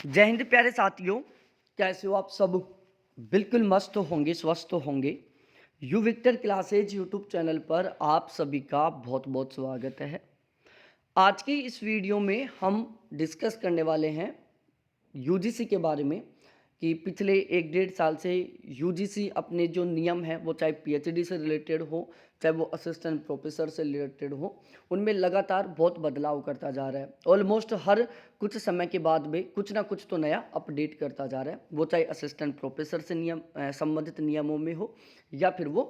जय हिंद प्यारे साथियों, कैसे हो आप सब। बिल्कुल मस्त होंगे, स्वस्थ होंगे। U Victor Classes YouTube channel पर आप सभी का बहुत बहुत स्वागत है। आज की इस वीडियो में हम डिस्कस करने वाले हैं यूजीसी के बारे में कि पिछले 1 डेढ़ साल से यूजीसी अपने जो नियम हैं वो चाहे पीएचडी से रिलेटेड हो, चाहे वो असिस्टेंट प्रोफेसर से रिलेटेड हो, उनमें लगातार बहुत बदलाव करता जा रहा है। ऑलमोस्ट हर कुछ समय के बाद में कुछ ना कुछ तो नया अपडेट करता जा रहा है, वो चाहे असिस्टेंट प्रोफेसर से नियम संबंधित नियमों में हो या फिर वो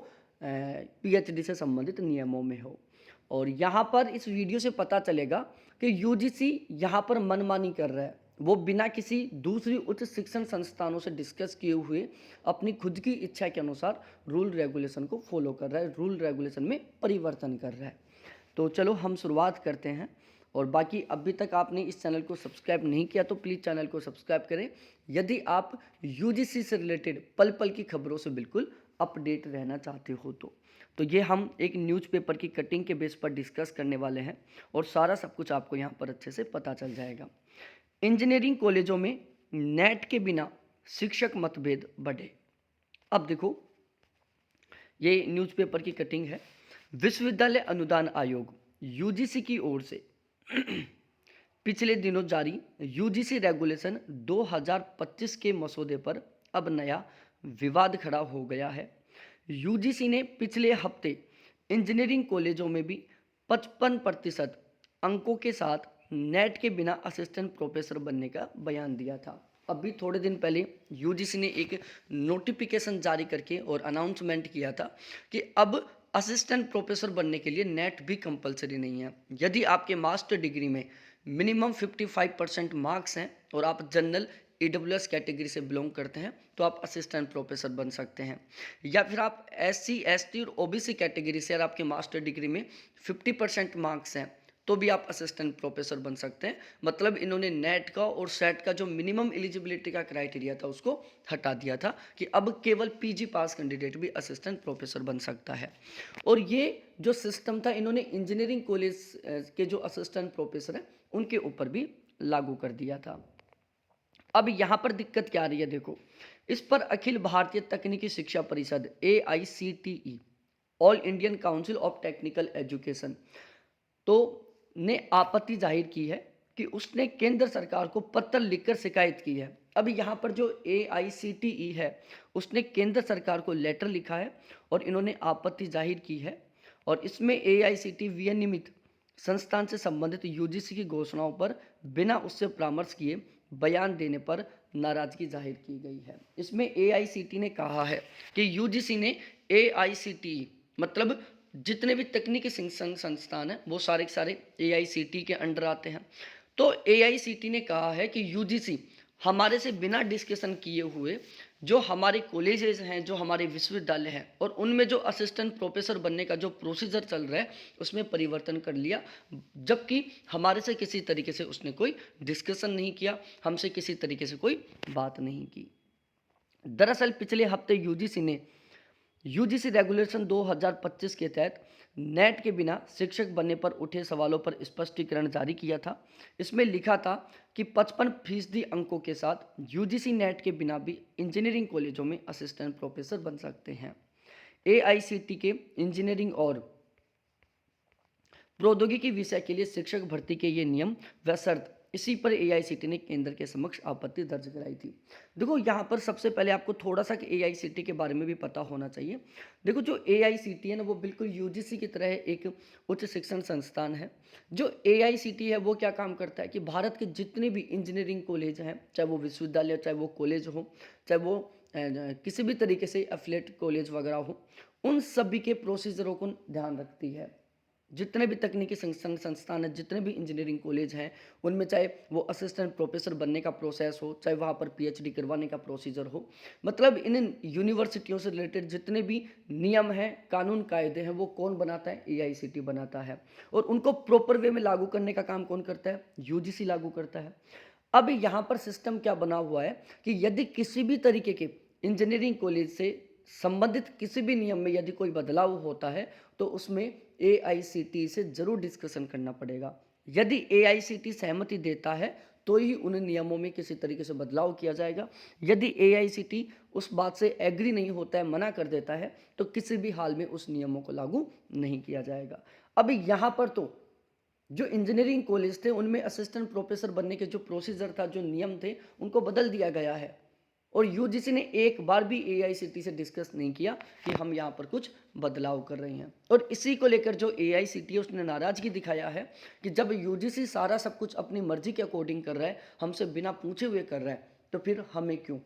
पीएचडी से संबंधित नियमों में हो। और यहाँ पर इस वीडियो से पता चलेगा कि यूजीसी यहाँ पर मनमानी कर रहा है। वो बिना किसी दूसरी उच्च शिक्षण संस्थानों से डिस्कस किए हुए अपनी खुद की इच्छा के अनुसार रूल रेगुलेशन को फॉलो कर रहा है, रूल रेगुलेशन में परिवर्तन कर रहा है। तो चलो हम शुरुआत करते हैं। और बाकी अभी तक आपने इस चैनल को सब्सक्राइब नहीं किया तो प्लीज़ चैनल को सब्सक्राइब करें यदि आप यूजीसी से रिलेटेड पल पल की खबरों से बिल्कुल अपडेट रहना चाहते हो। तो ये हम एक न्यूज़पेपर की कटिंग के बेस पर डिस्कस करने वाले हैं और सारा सब कुछ आपको यहाँ पर अच्छे से पता चल जाएगा। इंजीनियरिंग कॉलेजों में नेट के बिना शिक्षक मतभेद बढ़े। अब देखो, ये न्यूज़पेपर की कटिंग है। विश्वविद्यालय अनुदान आयोग यूजीसी की ओर से पिछले दिनों जारी यूजीसी रेगुलेशन 2025 के मसौदे पर अब नया विवाद खड़ा हो गया है। यूजीसी ने पिछले हफ्ते इंजीनियरिंग कॉलेजों में भी 55% अंकों के साथ नेट के बिना असिस्टेंट प्रोफेसर बनने का बयान दिया था। अभी थोड़े दिन पहले यूजीसी ने एक नोटिफिकेशन जारी करके और अनाउंसमेंट किया था कि अब असिस्टेंट प्रोफेसर बनने के लिए नेट भी कंपलसरी नहीं है। यदि आपके मास्टर डिग्री में मिनिमम 55% मार्क्स हैं और आप जनरल ईडब्ल्यूएस कैटेगरी से बिलोंग करते हैं तो आप असिस्टेंट प्रोफेसर बन सकते हैं। या फिर आप एससी, एसटी और ओबीसी कैटेगरी से और आपके मास्टर डिग्री में 50% मार्क्स हैं तो भी आप असिस्टेंट प्रोफेसर बन सकते हैं। मतलब इन्होंने नेट का और सेट का जो मिनिमम एलिजिबिलिटी का क्राइटेरिया था उसको हटा दिया था कि अब केवल पीजी पास कैंडिडेट भी असिस्टेंट प्रोफेसर बन सकता है। और ये जो सिस्टम था इन्होंने इंजीनियरिंग कॉलेज के जो असिस्टेंट प्रोफेसर हैं उनके ऊपर भी लागू कर दिया था। अब यहाँ पर दिक्कत क्या आ रही है, देखो, इस पर अखिल भारतीय तकनीकी शिक्षा परिषद AICTE, all Indian council of technical education, तो ने आपत्ति जाहिर की है कि उसने केंद्र सरकार को पत्र लिखकर शिकायत की है। अब यहाँ पर जो AICTE है उसने केंद्र सरकार को लेटर लिखा है और इन्होंने आपत्ति जाहिर की है। और इसमें AICTE विनियमित संस्थान से संबंधित यूजीसी की घोषणाओं पर बिना उससे परामर्श किए बयान देने पर नाराजगी जाहिर की गई है। इसमें AICTE ने कहा है कि यूजीसी ने AICTE मतलब जितने भी तकनीकी शिक्षण संस्थान हैं वो सारे के सारे AICTE के अंडर आते हैं। तो AICTE ने कहा है कि यूजीसी हमारे से बिना डिस्कशन किए हुए जो हमारे कॉलेजेस हैं, जो हमारे विश्वविद्यालय हैं और उनमें जो असिस्टेंट प्रोफेसर बनने का जो प्रोसीजर चल रहा है उसमें परिवर्तन कर लिया, जबकि हमारे से किसी तरीके से उसने कोई डिस्कशन नहीं किया, हमसे किसी तरीके से कोई बात नहीं की। दरअसल पिछले हफ्ते यूजीसी रेगुलेशन 2025 के तहत नेट के बिना शिक्षक बनने पर उठे सवालों पर स्पष्टीकरण जारी किया था। इसमें लिखा था कि 55% अंकों के साथ यूजीसी नेट के बिना भी इंजीनियरिंग कॉलेजों में असिस्टेंट प्रोफेसर बन सकते हैं। AICTE के इंजीनियरिंग और प्रौद्योगिकी विषय के लिए शिक्षक भर्ती के ये नियम व शर्त, इसी पर AICTE ने केंद्र के समक्ष आपत्ति दर्ज कराई थी। देखो, यहाँ पर सबसे पहले आपको थोड़ा सा AICTE के बारे में भी पता होना चाहिए। देखो, जो AICTE है ना वो बिल्कुल यूजीसी की तरह एक उच्च शिक्षण संस्थान है। जो AICTE है वो क्या काम करता है कि भारत के जितने भी इंजीनियरिंग कॉलेज हैं, चाहे वो विश्वविद्यालय, चाहे वो कॉलेज हो, चाहे वो किसी भी तरीके से एफिलिएट कॉलेज वगैरह हो, उन सभी के प्रोसीजरों को ध्यान रखती है। जितने भी तकनीकी संस्थान हैं, जितने भी इंजीनियरिंग कॉलेज हैं, उनमें चाहे वो असिस्टेंट प्रोफेसर बनने का प्रोसेस हो, चाहे वहाँ पर PhD करवाने का प्रोसीजर हो, मतलब इन यूनिवर्सिटियों से रिलेटेड जितने भी नियम हैं, कानून कायदे हैं, वो कौन बनाता है? AICTE बनाता है। और उनको प्रॉपर वे में लागू करने का काम कौन करता है? यूजीसी लागू करता है। अब यहाँ पर सिस्टम क्या बना हुआ है कि यदि किसी भी तरीके के इंजीनियरिंग कॉलेज से संबंधित किसी भी नियम में यदि कोई बदलाव होता है तो उसमें AICTE से जरूर डिस्कशन करना पड़ेगा। यदि AICTE सहमति देता है तो ही उन नियमों में किसी तरीके से बदलाव किया जाएगा। यदि एआईसीटी उस बात से एग्री नहीं होता है, मना कर देता है, तो किसी भी हाल में उस नियमों को लागू नहीं किया जाएगा। अब यहाँ पर तो जो इंजीनियरिंग कॉलेज थे उनमें असिस्टेंट प्रोफेसर बनने के जो प्रोसीजर था, जो नियम थे, उनको बदल दिया गया है। और यूजीसी ने एक बार भी एआईसीटी से डिस्कस नहीं किया कि हम यहाँ पर कुछ बदलाव कर रहे हैं। और इसी को लेकर जो एआईसीटी है उसने नाराजगी दिखाया है कि जब यूजीसी सारा सब कुछ अपनी मर्जी के अकॉर्डिंग कर रहा है, हमसे बिना पूछे हुए कर रहा है, तो फिर हमें क्यों।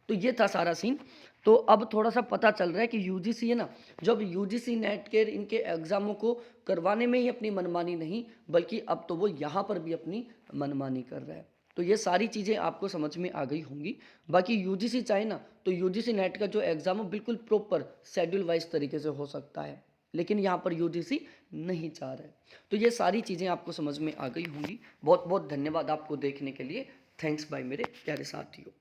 तो ये था सारा सीन। तो अब थोड़ा सा पता चल रहा है कि यूजीसी है ना, जब यूजीसी नेट के इनके एग्जामों को करवाने में ही अपनी मनमानी नहीं, बल्कि अब तो वो यहाँ पर भी अपनी मनमानी कर रहा है। तो ये सारी चीज़ें आपको समझ में आ गई होंगी। बाकी यूजीसी चाहे ना तो यूजीसी नेट का जो एग्ज़ाम है बिल्कुल प्रॉपर शेड्यूल वाइज तरीके से हो सकता है, लेकिन यहाँ पर यूजीसी नहीं चाह रहा है। तो ये सारी चीज़ें आपको समझ में आ गई होंगी। बहुत बहुत धन्यवाद आपको देखने के लिए। थैंक्स बाय मेरे प्यारे साथियों।